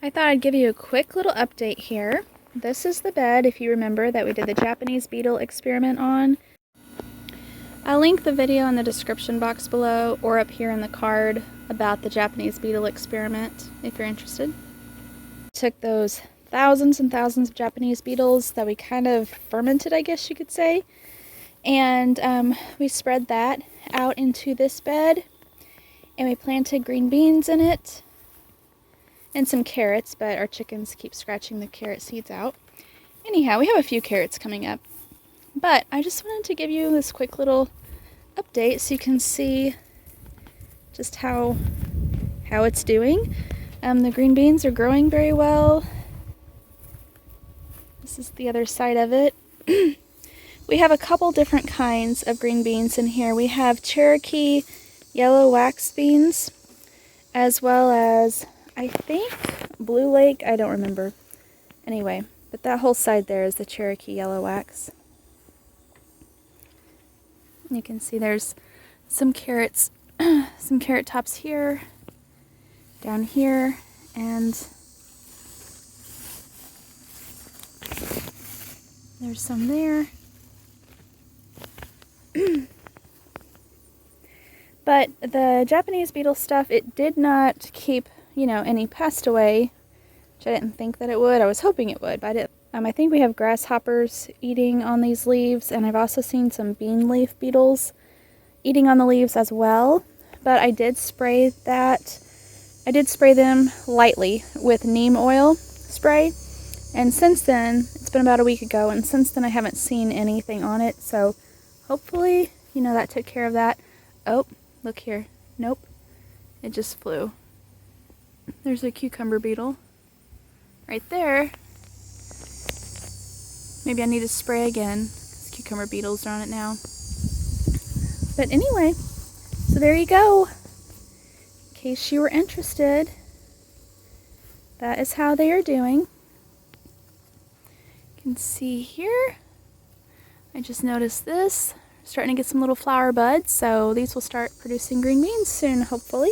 I thought I'd give you a quick little update here. This is the bed, if you remember, that we did the Japanese beetle experiment on. I'll link the video in the description box below or up here in the card about the Japanese beetle experiment if you're interested. Took those thousands and thousands of Japanese beetles that we kind of fermented, I guess you could say, and we spread that out into this bed, and we planted green beans in it and some carrots, but our chickens keep scratching the carrot seeds out. Anyhow, we have a few carrots coming up, but I just wanted to give you this quick little update so you can see just how it's doing. The green beans are growing very well. This is the other side of it. We have a couple different kinds of green beans in here. We have Cherokee yellow wax beans, as well as, I think, Blue Lake, I don't remember. Anyway, but that whole side there is the Cherokee yellow wax. And you can see there's some carrots, some carrot tops here, down here, and there's some there. But the Japanese beetle stuff, it did not keep, any pest away, which I didn't think that it would. I was hoping it would, but I didn't. I think we have grasshoppers eating on these leaves, and I've also seen some bean leaf beetles eating on the leaves as well. But I did spray that. I did spray them lightly with neem oil spray, and since then, it's been about a week ago, and since then I haven't seen anything on it, so hopefully, that took care of that. Oh, look here. Nope. It just flew. There's a cucumber beetle right there. Maybe I need to spray again, because cucumber beetles are on it now. But anyway, so there you go. In case you were interested, that is how they are doing. You can see here, I just noticed this. Starting to get some little flower buds, so these will start producing green beans soon, hopefully.